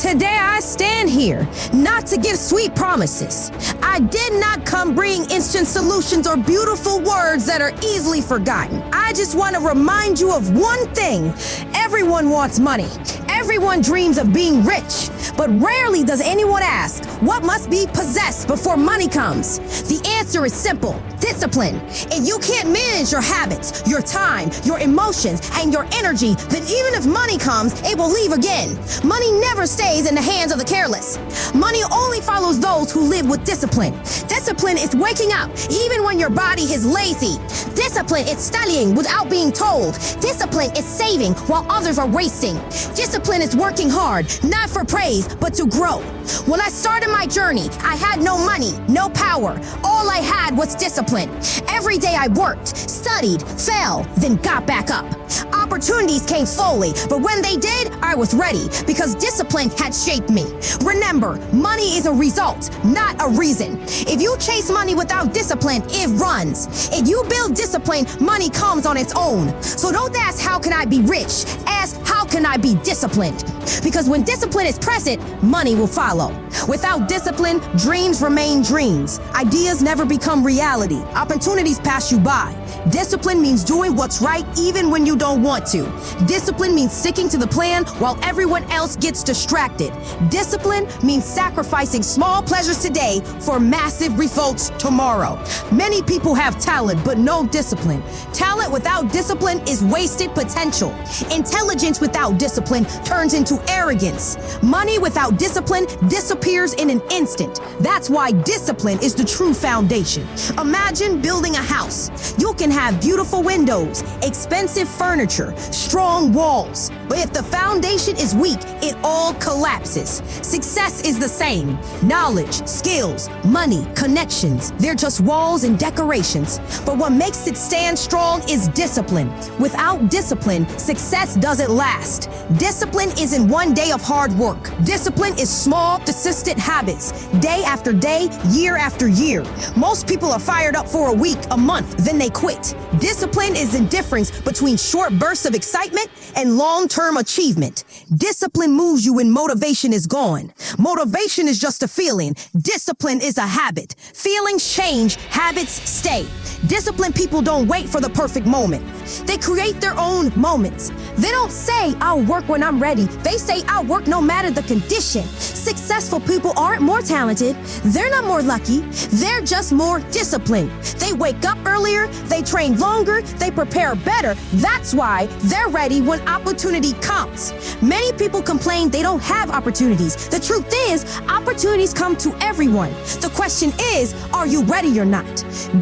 Today I stand here, not to give sweet promises. I did not come bringing instant solutions or beautiful words that are easily forgotten. I just want to remind you of one thing. Everyone wants money. Everyone dreams of being rich, but rarely does anyone ask, what must be possessed before money comes? The answer is simple: discipline. If you can't manage your habits, your time, your emotions, and your energy, then even if money comes, it will leave again. Money never stays in the hands of the careless. Money only follows those who live with discipline. Discipline is waking up even when your body is lazy. Discipline is studying without being told. Discipline is saving while others are wasting. Discipline is working hard, not for praise, but to grow. When I started my journey, I had no money, no power. All I had was discipline. Every day I worked, studied, fell, then got back up. Opportunities came slowly, but when they did, I was ready because discipline had shaped me. Remember, money is a result, not a reason. If you chase money without discipline, it runs. If you build discipline, money comes on its own. So don't ask, how can I be rich? Ask, how can I be disciplined? Because when discipline is present, money will follow. Without discipline, dreams remain dreams. Ideas never become reality. Opportunities pass you by. Discipline means doing what's right even when you don't want to. Discipline means sticking to the plan while everyone else gets distracted. Discipline means sacrificing small pleasures today for massive results tomorrow. Many people have talent, but no discipline. Talent without discipline is wasted potential. Intelligence without discipline turns into arrogance. Money without discipline disappears in an instant. That's why discipline is the true foundation. Imagine building a house. You can have beautiful windows, expensive furniture, strong walls. But if the foundation is weak, it all collapses. Success is the same. Knowledge, skills, money, connections, they're just walls and decorations. But what makes it stand strong is discipline. Without discipline, success doesn't last. Discipline isn't one day of hard work. Discipline is small, consistent habits, day after day, year after year. Most people are fired up for a week, a month, then they quit. Discipline is the difference between short bursts of excitement and long-term achievement. Discipline moves you when motivation is gone. Motivation is just a feeling. Discipline is a habit. Feelings change, habits stay. Disciplined people don't wait for the perfect moment. They create their own moments. They don't say, I'll work when I'm ready. They say, I'll work no matter the condition. Successful people aren't more talented. They're not more lucky. They're just more disciplined. They wake up earlier. They train longer. They prepare better. That's why they're ready when opportunity comes. Many people complain they don't have opportunities. The truth is, opportunities come to everyone. The question is, are you ready or not?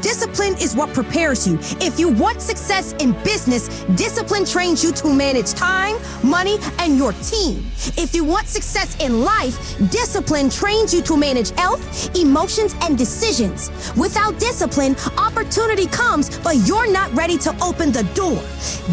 Discipline is what prepares you. If you want success in business, discipline trains you to manage time, money, and your team. If you want success in life, discipline trains you to manage health, emotions, and decisions. Without discipline, opportunity comes, but you're not ready to open the door.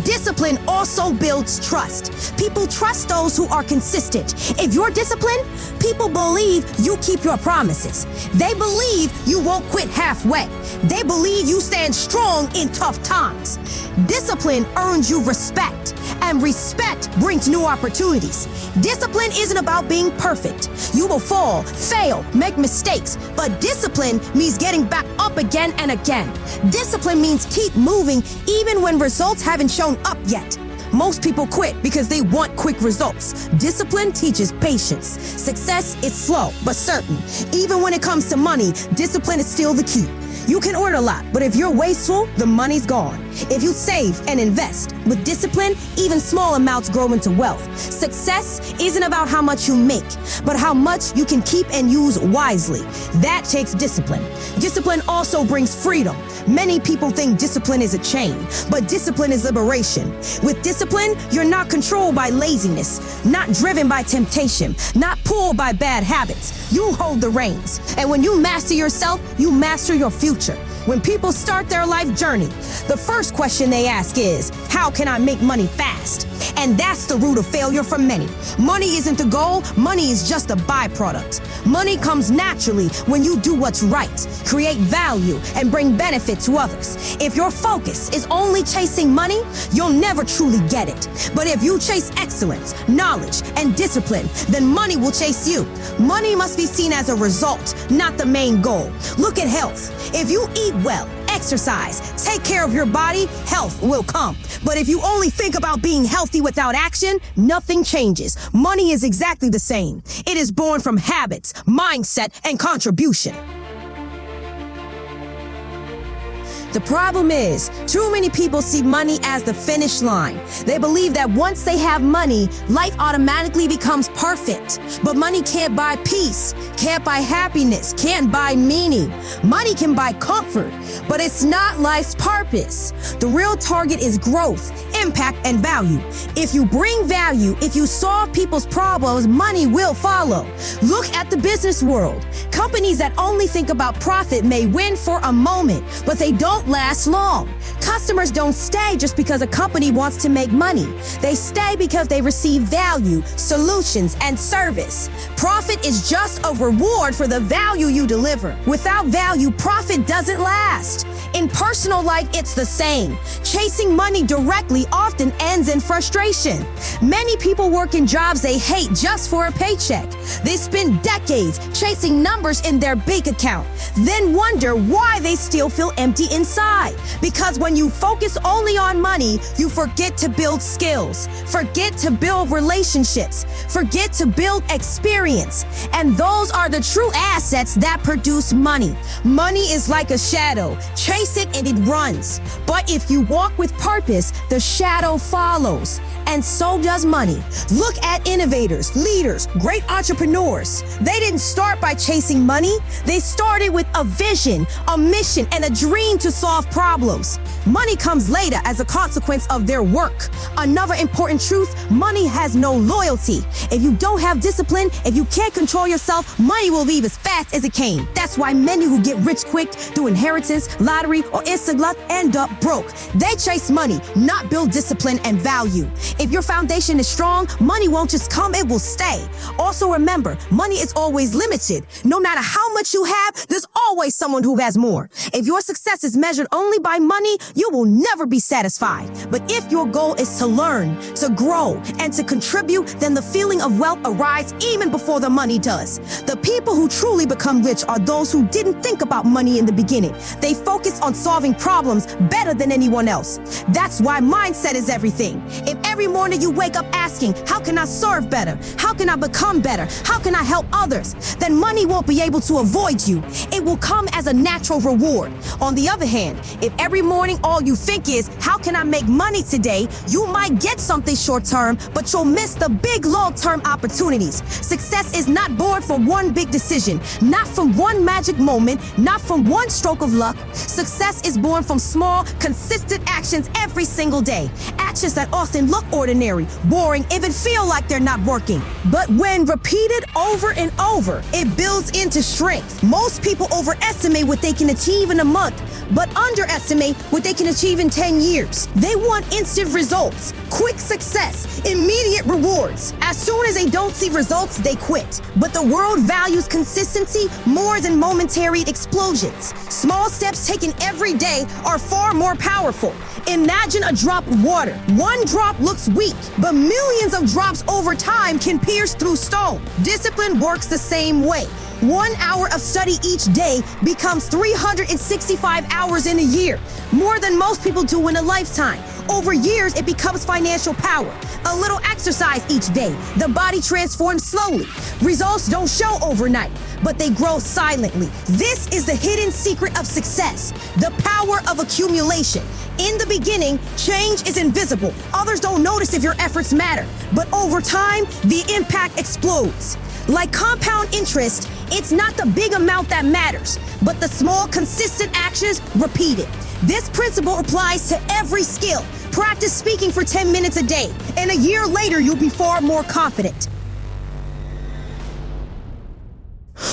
Discipline also builds trust. People trust those who are consistent. If you're disciplined, people believe you keep your promises. They believe you won't quit halfway. They believe you stand strong in tough times. Discipline earns you respect, and respect brings new opportunities. Discipline isn't about being perfect. You will fall, fail, make mistakes, but discipline means getting back up again and again. Discipline means keep moving even when results haven't shown up yet. Most people quit because they want quick results. Discipline teaches patience. Success is slow but certain. Even when it comes to money, discipline is still the key. You can earn a lot, but if you're wasteful, the money's gone. If you save and invest with discipline, even small amounts grow into wealth. Success isn't about how much you make, but how much you can keep and use wisely. That takes discipline. Discipline also brings freedom. Many people think discipline is a chain, but discipline is liberation. With discipline, you're not controlled by laziness, not driven by temptation, not pulled by bad habits. You hold the reins. And when you master yourself, you master your future. When people start their life journey, the first question they ask is, how can I make money fast? And that's the root of failure for many. Money isn't the goal, money is just a byproduct. Money comes naturally when you do what's right, create value, and bring benefit to others. If your focus is only chasing money, you'll never truly get it. But if you chase excellence, knowledge, and discipline, then money will chase you. Money must be seen as a result, not the main goal. Look at health. If you eat well, exercise, take care of your body, health will come. But if you only think about being healthy without action, nothing changes. Money is exactly the same. It is born from habits, mindset, and contribution. The problem is, too many people see money as the finish line. They believe that once they have money, life automatically becomes perfect. But money can't buy peace, can't buy happiness, can't buy meaning. Money can buy comfort, but it's not life's purpose. The real target is growth, impact, and value. If you bring value, if you solve people's problems, money will follow. Look at the business world. Companies that only think about profit may win for a moment, but they don't last long. Customers don't stay just because a company wants to make money. They stay because they receive value, solutions, and service. Profit is just a reward for the value you deliver. Without value, profit doesn't last. In personal life, it's the same. Chasing money directly often ends in frustration. Many people work in jobs they hate just for a paycheck. They spend decades chasing numbers in their bank account, then wonder why they still feel empty inside. Because when you focus only on money, you forget to build skills, forget to build relationships, forget to build experience. And those are the true assets that produce money. Money is like a shadow. Chase it and it runs. But if you walk with purpose, the shadow follows. And so does money. Look at innovators, leaders, great entrepreneurs. They didn't start by chasing money. They started with a vision, a mission, and a dream to solve problems. Money comes later as a consequence of their work. Another important truth, money has no loyalty. If you don't have discipline, if you can't control yourself, money will leave as fast as it came. That's why many who get rich quick through inheritance, lottery, or instant luck end up broke. They chase money, not build discipline and value. If your foundation is strong, money won't just come, it will stay. Also remember, money is always limited. No matter how much you have, there's always someone who has more. If your success is measured only by money, you will never be satisfied. But if your goal is to learn, to grow, and to contribute, then the feeling of wealth arrives even before the money does. The people who truly become rich are those who didn't think about money in the beginning. They focus on solving problems better than anyone else. That's why mindset is everything. If every morning you wake up asking, how can I serve better? How can I become better? How can I help others? Then money won't be able to avoid you. It will come as a natural reward. On the other hand, if every morning all you think is, how can I make money today? You might get something short term, but you'll miss the big long-term opportunities. Success is not born from one big decision, not from one magic moment, not from one stroke of luck. Success is born from small, consistent actions every single day. Actions that often look ordinary, boring, even feel like they're not working. But when repeated over and over, it builds into strength. Most people overestimate what they can achieve in a month, but underestimate what they can achieve in 10 years. They want instant results, quick success, immediate rewards. As soon as they don't see results, they quit. But the world values consistency more than momentary explosions. Small steps taken every day are far more powerful. Imagine a drop of water. One drop looks weak, but millions of drops over time can pierce through stone. Discipline works the same way. 1 hour of study each day becomes 365 hours in a year, more than most people do in a lifetime. Over years, it becomes financial power. A little exercise each day, the body transforms slowly. Results don't show overnight, but they grow silently. This is the hidden secret of success, the power of accumulation. In the beginning, change is invisible. Others don't notice if your efforts matter, but over time, the impact explodes. Like compound interest, it's not the big amount that matters, but the small, consistent actions repeated. This principle applies to every skill. Practice speaking for 10 minutes a day, and a year later, you'll be far more confident.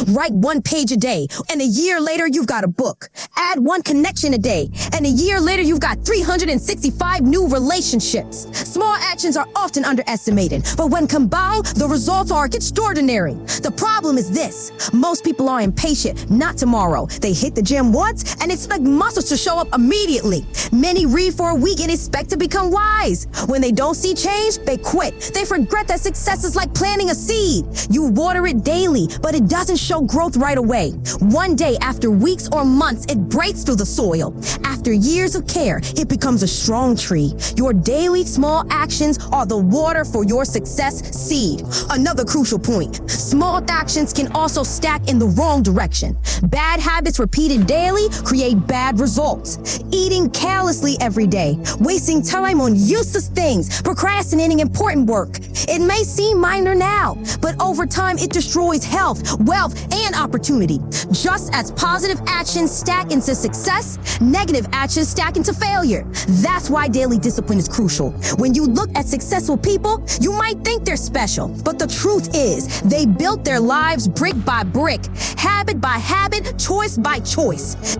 Write 1 page a day, and a year later, you've got a book. Add 1 connection a day, and a year later, you've got 365 new relationships. Small actions are often underestimated, but when combined, the results are extraordinary. The problem is this: most people are impatient, not tomorrow. They hit the gym once and expect muscles to show up immediately. Many read for a week and expect to become wise. When they don't see change, they quit. They forget that success is like planting a seed. You water it daily, but it doesn't show growth right away. One day, after weeks or months, it breaks through the soil. After years of care, it becomes a strong tree. Your daily small actions are the water for your success seed. Another crucial point: small actions can also stack in the wrong direction. Bad habits repeated daily create bad results. Eating carelessly every day, wasting time on useless things, procrastinating important work. It may seem minor now, but over time it destroys health, wealth, and opportunity. Just as positive actions stack into success, negative actions stack into failure. That's why daily discipline is crucial. When you look at successful people, you might think they're special, but the truth is they built their lives brick by brick, habit by habit, choice by choice.